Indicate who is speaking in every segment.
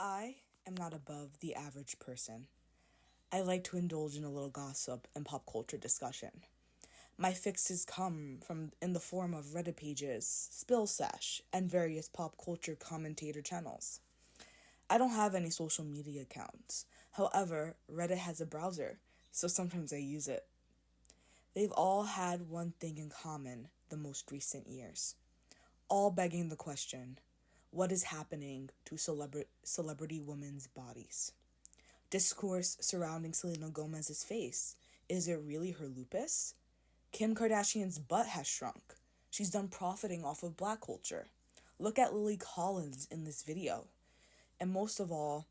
Speaker 1: I am not above the average person. I like to indulge in a little gossip and pop culture discussion. My fixes come from in the form of Reddit pages, Spill Sesh, and various pop culture commentator channels. I don't have any social media accounts. However, Reddit has a browser, so sometimes I use it. They've all had one thing in common the most recent years, all begging the question, what is happening to celebrity women's bodies? Discourse surrounding Selena Gomez's face. Is it really her lupus? Kim Kardashian's butt has shrunk. She's done profiting off of black culture. Look at Lily Collins in this video. And most of all,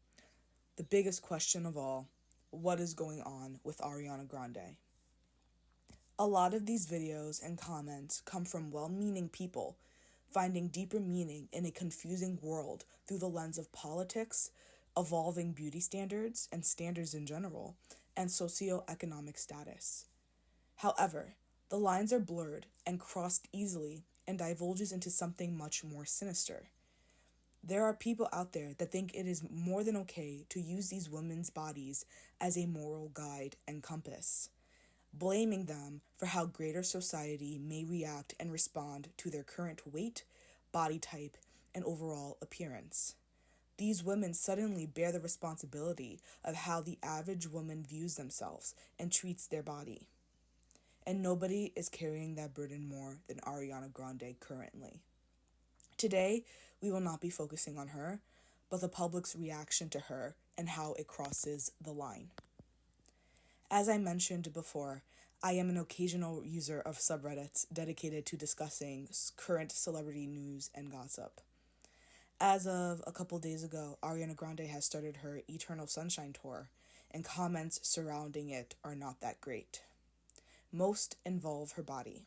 Speaker 1: the biggest question of all, what is going on with Ariana Grande? A lot of these videos and comments come from well-meaning people finding deeper meaning in a confusing world through the lens of politics, evolving beauty standards and standards in general, and socioeconomic status. However, the lines are blurred and crossed easily and divulges into something much more sinister. There are people out there that think it is more than okay to use these women's bodies as a moral guide and compass, blaming them for how greater society may react and respond to their current weight, body type, and overall appearance. These women suddenly bear the responsibility of how the average woman views themselves and treats their body. And nobody is carrying that burden more than Ariana Grande currently. Today, we will not be focusing on her, but the public's reaction to her and how it crosses the line. As I mentioned before, I am an occasional user of subreddits dedicated to discussing current celebrity news and gossip. As of a couple days ago, Ariana Grande has started her Eternal Sunshine tour, and comments surrounding it are not that great. Most involve her body,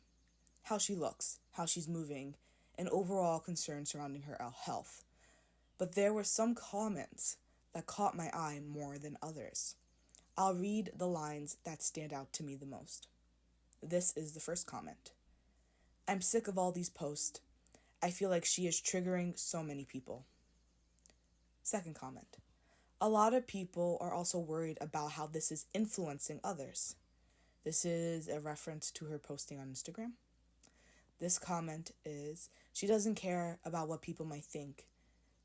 Speaker 1: how she looks, how she's moving, and overall concerns surrounding her health. But there were some comments that caught my eye more than others. I'll read the lines that stand out to me the most. This is the first comment. I'm sick of all these posts. I feel like she is triggering so many people. Second comment. A lot of people are also worried about how this is influencing others. This is a reference to her posting on Instagram. This comment is, she doesn't care about what people might think,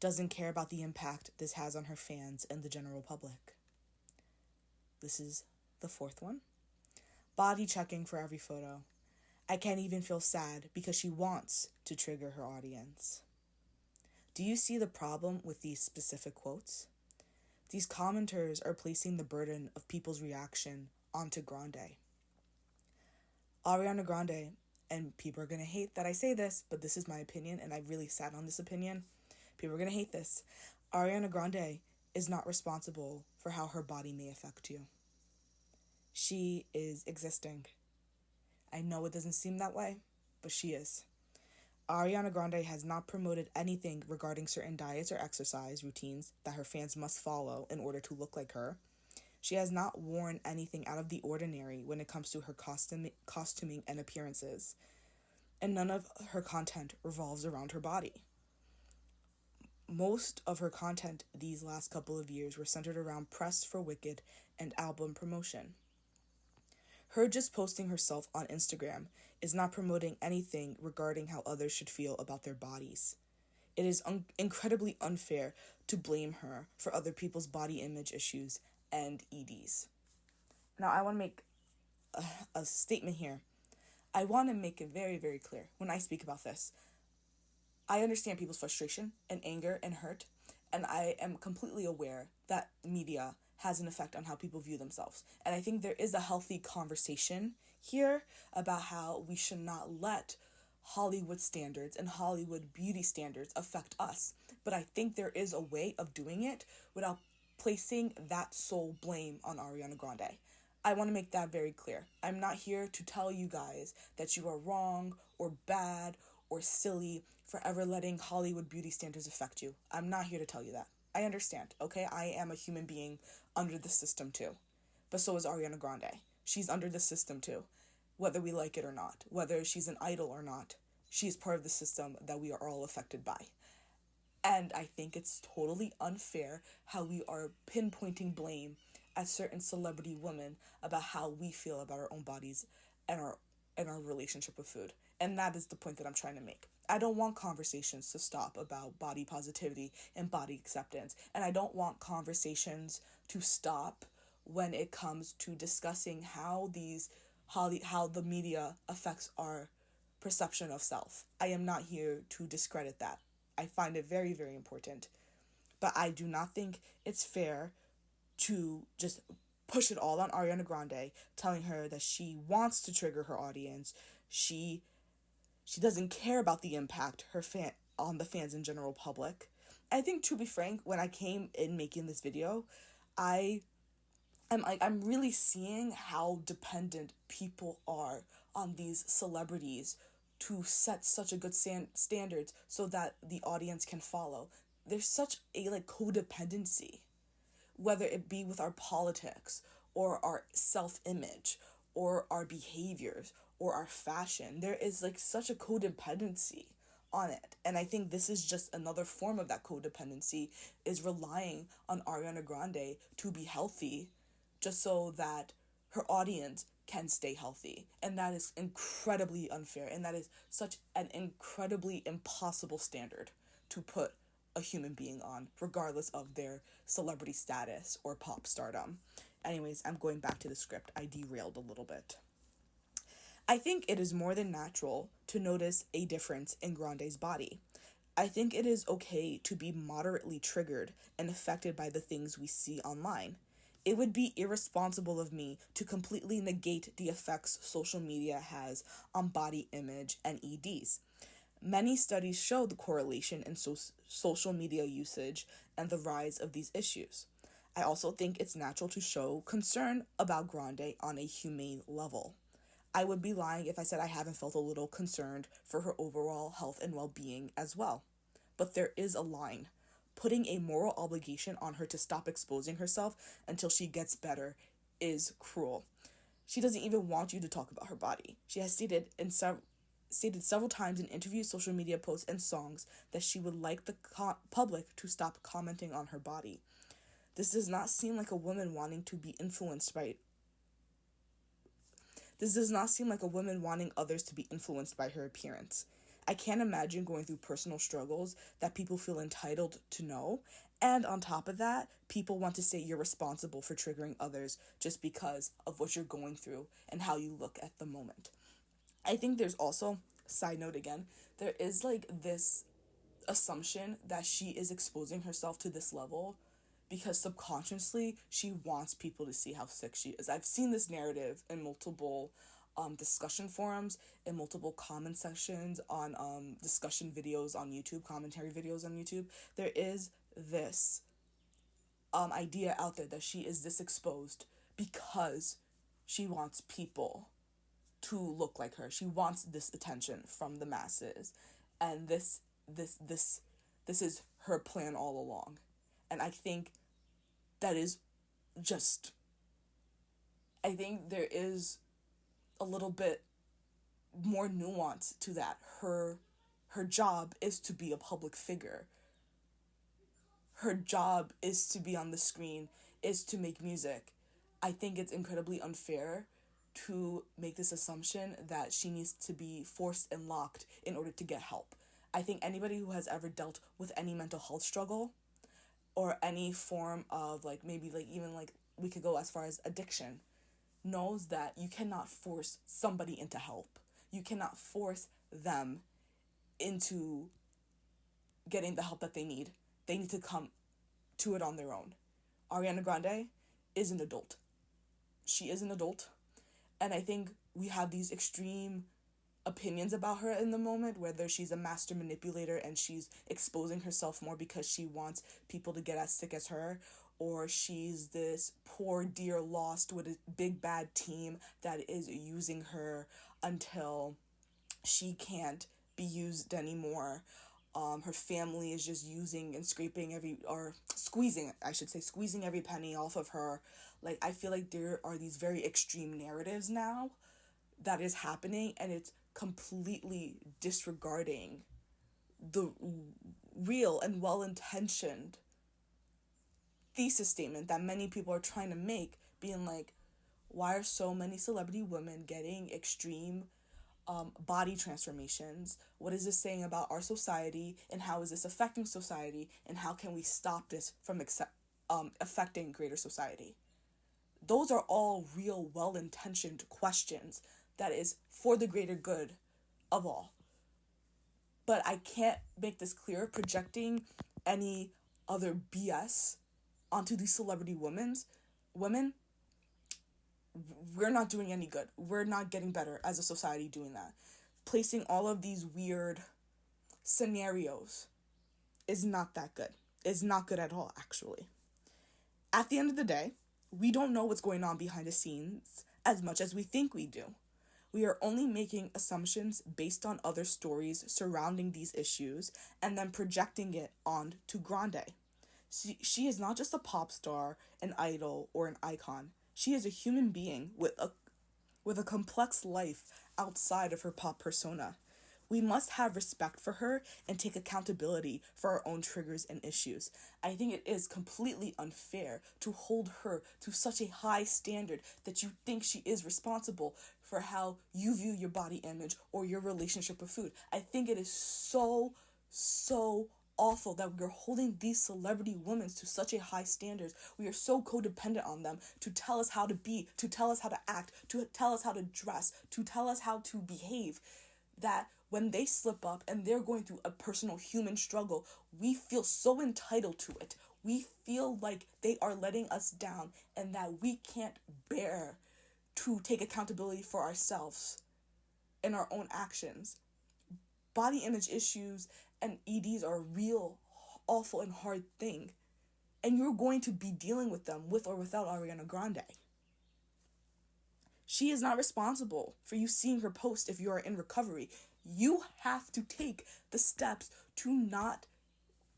Speaker 1: doesn't care about the impact this has on her fans and the general public. This is the fourth one. Body checking for every photo. I can't even feel sad because she wants to trigger her audience. Do you see the problem with these specific quotes? These commenters are placing the burden of people's reaction onto Grande. Ariana Grande, and people are going to hate that I say this, but this is my opinion, and I really sat on this opinion. People are going to hate this. Ariana Grande is not responsible for how her body may affect you. She is existing. I know it doesn't seem that way, but she is. Ariana Grande has not promoted anything regarding certain diets or exercise routines that her fans must follow in order to look like her. She has not worn anything out of the ordinary when it comes to her costuming and appearances, and none of her content revolves around her body. Most of her content these last couple of years were centered around Press for Wicked and album promotion. Her just posting herself on Instagram is not promoting anything regarding how others should feel about their bodies. It is incredibly unfair to blame her for other people's body image issues and EDs. Now, I want to make a statement here. I want to make it very, very clear when I speak about this. I understand people's frustration and anger and hurt, and I am completely aware that media has an effect on how people view themselves. And I think there is a healthy conversation here about how we should not let Hollywood standards and Hollywood beauty standards affect us. But I think there is a way of doing it without placing that sole blame on Ariana Grande. I want to make that very clear. I'm not here to tell you guys that you are wrong or bad or silly for ever letting Hollywood beauty standards affect you. I'm not here to tell you that. I understand, okay? I am a human being under the system too. But so is Ariana Grande. She's under the system too. Whether we like it or not, whether she's an idol or not, she is part of the system that we are all affected by. And I think it's totally unfair how we are pinpointing blame at certain celebrity women about how we feel about our own bodies and our relationship with food. And that is the point that I'm trying to make. I don't want conversations to stop about body positivity and body acceptance. And I don't want conversations to stop when it comes to discussing how the media affects our perception of self. I am not here to discredit that. I find it very, very important. But I do not think it's fair to just push it all on Ariana Grande, telling her that she wants to trigger her audience. She doesn't care about the impact on the fans in general public. I think, to be frank, when I came in making this video, I'm really seeing how dependent people are on these celebrities to set such a good standards so that the audience can follow. There's such a codependency, whether it be with our politics or our self-image or our behaviors or our fashion. There is such a codependency on it. And I think this is just another form of that codependency, is relying on Ariana Grande to be healthy just so that her audience can stay healthy. And that is incredibly unfair. And that is such an incredibly impossible standard to put a human being on, regardless of their celebrity status or pop stardom. Anyways, I'm going back to the script. I derailed a little bit. I think it is more than natural to notice a difference in Grande's body. I think it is okay to be moderately triggered and affected by the things we see online. It would be irresponsible of me to completely negate the effects social media has on body image and EDs. Many studies show the correlation in social media usage and the rise of these issues. I also think it's natural to show concern about Grande on a humane level. I would be lying if I said I haven't felt a little concerned for her overall health and well-being as well. But there is a line. Putting a moral obligation on her to stop exposing herself until she gets better is cruel. She doesn't even want you to talk about her body. She has stated several times in interviews, social media posts, and songs that she would like the public to stop commenting on her body. This does not seem like a woman wanting to be influenced by This does not seem like a woman wanting others to be influenced by her appearance. I can't imagine going through personal struggles that people feel entitled to know. And on top of that, people want to say you're responsible for triggering others just because of what you're going through and how you look at the moment. I think there's also, side note again, there is this assumption that she is exposing herself to this level because subconsciously she wants people to see how sick she is. I've seen this narrative in multiple discussion forums, in multiple comment sections on discussion videos on YouTube, commentary videos on YouTube. There is this idea out there that she is this exposed because she wants people to look like her. She wants this attention from the masses, and this is her plan all along. And I think that is just, I think there is a little bit more nuance to that. Her job is to be a public figure. Her job is to be on the screen, is to make music. I think it's incredibly unfair to make this assumption that she needs to be forced and locked in order to get help. I think anybody who has ever dealt with any mental health struggle or any form of even we could go as far as addiction knows that you cannot force somebody into help. You cannot force them into getting the help that they need. They need to come to it on their own. Ariana Grande is an adult. She is an adult. And I think we have these extreme opinions about her in the moment, whether she's a master manipulator and she's exposing herself more because she wants people to get as sick as her, or she's this poor dear lost with a big bad team that is using her until she can't be used anymore. Her family is just using and squeezing every penny off of her. I feel like there are these very extreme narratives now that is happening, and it's completely disregarding the real and well-intentioned thesis statement that many people are trying to make, being like, why are so many celebrity women getting extreme body transformations? What is this saying about our society, and how is this affecting society, and how can we stop this from affecting greater society? Those are all real, well-intentioned questions that is for the greater good of all. But I can't make this clear projecting any other BS onto these celebrity women. We're not doing any good. We're not getting better as a society doing that. Placing all of these weird scenarios is not that good. It's not good at all, actually. At the end of the day, we don't know what's going on behind the scenes as much as we think we do. We are only making assumptions based on other stories surrounding these issues and then projecting it onto Grande. She is not just a pop star, an idol, or an icon. She is a human being with a complex life outside of her pop persona. We must have respect for her and take accountability for our own triggers and issues. I think it is completely unfair to hold her to such a high standard that you think she is responsible for how you view your body image or your relationship with food. I think it is so awful that we're holding these celebrity women to such a high standards. We are so codependent on them to tell us how to be, to tell us how to act, to tell us how to dress, to tell us how to behave, that when they slip up and they're going through a personal human struggle, we feel so entitled to it. We feel like they are letting us down and that we can't bear to take accountability for ourselves and our own actions. Body image issues and EDs are a real, awful, and hard thing. And you're going to be dealing with them with or without Ariana Grande. She is not responsible for you seeing her post if you are in recovery. You have to take the steps to not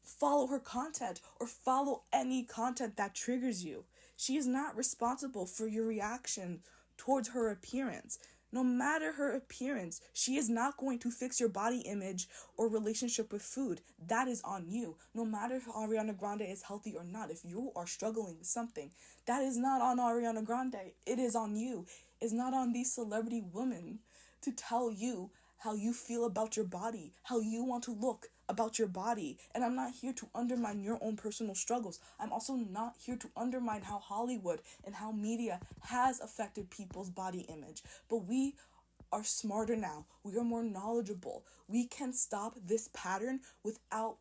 Speaker 1: follow her content or follow any content that triggers you. She is not responsible for your reaction towards her appearance. No matter her appearance, she is not going to fix your body image or relationship with food. That is on you. No matter if Ariana Grande is healthy or not, if you are struggling with something, that is not on Ariana Grande. It is on you. It's not on these celebrity women to tell you how you feel about your body, how you want to look about your body. And I'm not here to undermine your own personal struggles. I'm also not here to undermine how Hollywood and how media has affected people's body image. But we are smarter now. We are more knowledgeable. We can stop this pattern without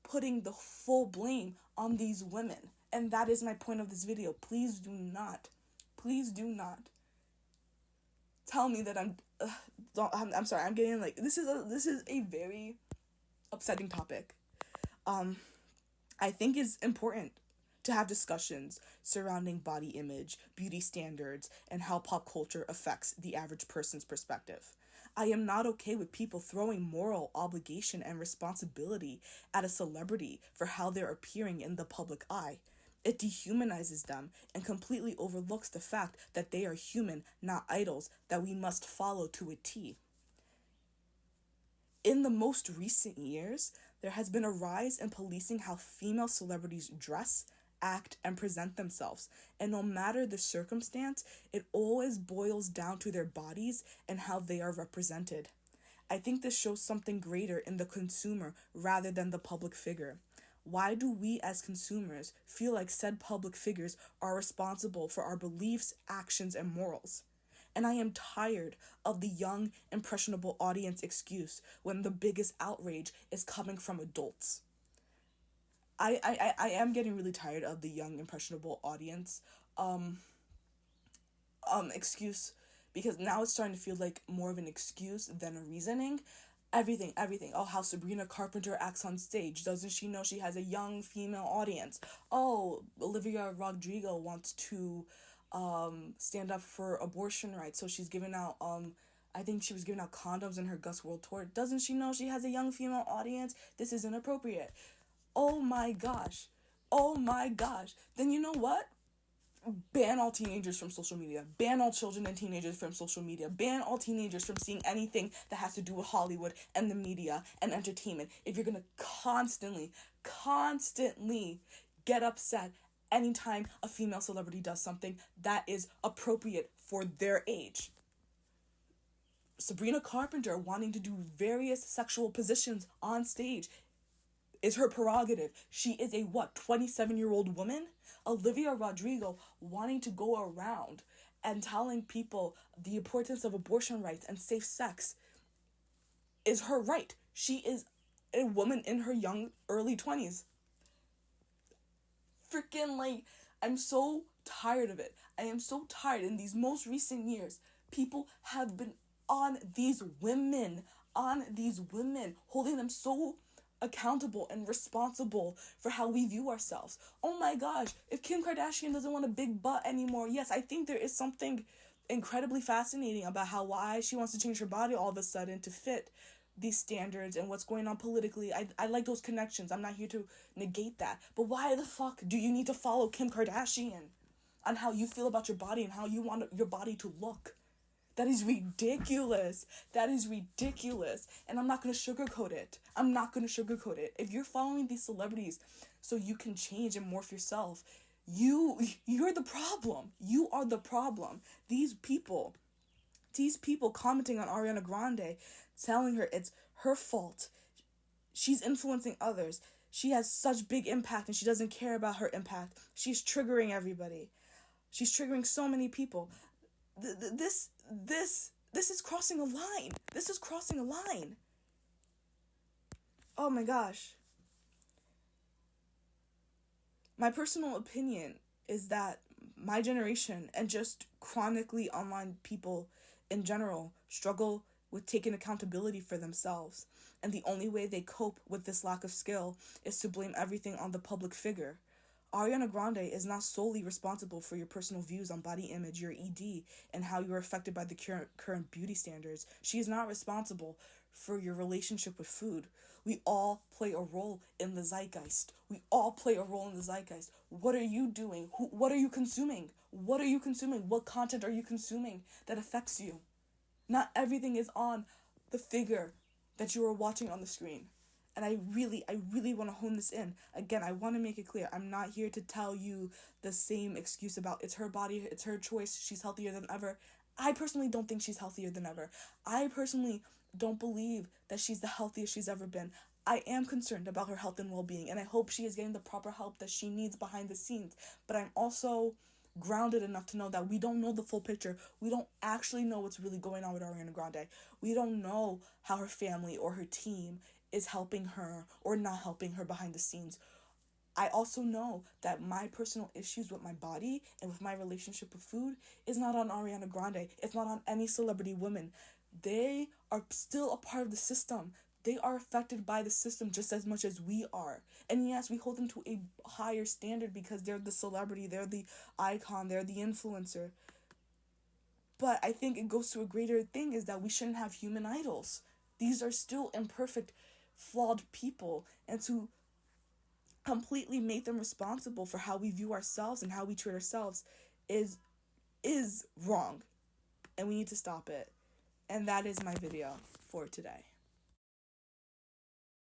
Speaker 1: putting the full blame on these women. And that is my point of this video. Please do not tell me that I'm sorry, I'm getting like, this is a very upsetting topic. I think it's important to have discussions surrounding body image, beauty standards, and how pop culture affects the average person's perspective. I am not okay with people throwing moral obligation and responsibility at a celebrity for how they're appearing in the public eye. It dehumanizes them and completely overlooks the fact that they are human, not idols that we must follow to a T. In the most recent years, there has been a rise in policing how female celebrities dress, act, and present themselves. And no matter the circumstance, it always boils down to their bodies and how they are represented. I think this shows something greater in the consumer rather than the public figure. Why do we as consumers feel like said public figures are responsible for our beliefs, actions, and morals? And I am tired of the young, impressionable audience excuse when the biggest outrage is coming from adults. I am getting really tired of the young, impressionable audience excuse, because now it's starting to feel like more of an excuse than a reasoning. Everything. Oh, how Sabrina Carpenter acts on stage. Doesn't she know she has a young female audience? Oh, Olivia Rodrigo wants to stand up for abortion rights, so she's giving out I think she was giving out condoms in her Gus World Tour. Doesn't she know she has a young female audience? This is inappropriate. Oh my gosh. Then you know what? ban all teenagers from social media, ban all children and teenagers from social media, ban all teenagers from seeing anything that has to do with Hollywood and the media and entertainment. If you're gonna constantly get upset anytime a female celebrity does something that is appropriate for their age. Sabrina Carpenter wanting to do various sexual positions on stage is her prerogative. She is a 27-year-old woman? Olivia Rodrigo wanting to go around and telling people the importance of abortion rights and safe sex is her right. She is a woman in her early 20s. Freaking, I'm so tired of it. I am so tired. In these most recent years, people have been on these women, holding them so accountable and responsible for how we view ourselves. Oh my gosh, if Kim Kardashian doesn't want a big butt anymore, yes, I think there is something incredibly fascinating about why she wants to change her body all of a sudden to fit these standards and what's going on politically. I like those connections. I'm not here to negate that. But why the fuck do you need to follow Kim Kardashian on how you feel about your body and how you want your body to look? That is ridiculous. And I'm not going to sugarcoat it. If you're following these celebrities so you can change and morph yourself, you're the problem. You are the problem. These people commenting on Ariana Grande, telling her it's her fault. She's influencing others. She has such big impact and she doesn't care about her impact. She's triggering everybody. She's triggering so many people. This is crossing a line. Oh my gosh. My personal opinion is that my generation and just chronically online people in general struggle with taking accountability for themselves. And the only way they cope with this lack of skill is to blame everything on the public figure. Ariana Grande is not solely responsible for your personal views on body image, your ED, and how you're affected by the current beauty standards. She is not responsible for your relationship with food. We all play a role in the zeitgeist. What are you doing? What are you consuming? What content are you consuming that affects you? Not everything is on the figure that you are watching on the screen. And I really want to hone this in. Again, I want to make it clear. I'm not here to tell you the same excuse about it's her body, it's her choice, she's healthier than ever. I personally don't think she's healthier than ever. I personally don't believe that she's the healthiest she's ever been. I am concerned about her health and well-being, and I hope she is getting the proper help that she needs behind the scenes. But I'm also grounded enough to know that we don't know the full picture. We don't actually know what's really going on with Ariana Grande. We don't know how her family or her team is helping her or not helping her behind the scenes. I also know that my personal issues with my body and with my relationship with food is not on Ariana Grande. It's not on any celebrity woman. They are still a part of the system. They are affected by the system just as much as we are. And yes, we hold them to a higher standard because they're the celebrity, they're the icon, they're the influencer. But I think it goes to a greater thing is that we shouldn't have human idols. These are still imperfect, flawed people, and to completely make them responsible for how we view ourselves and how we treat ourselves is wrong, and we need to stop it. And that is my video for today.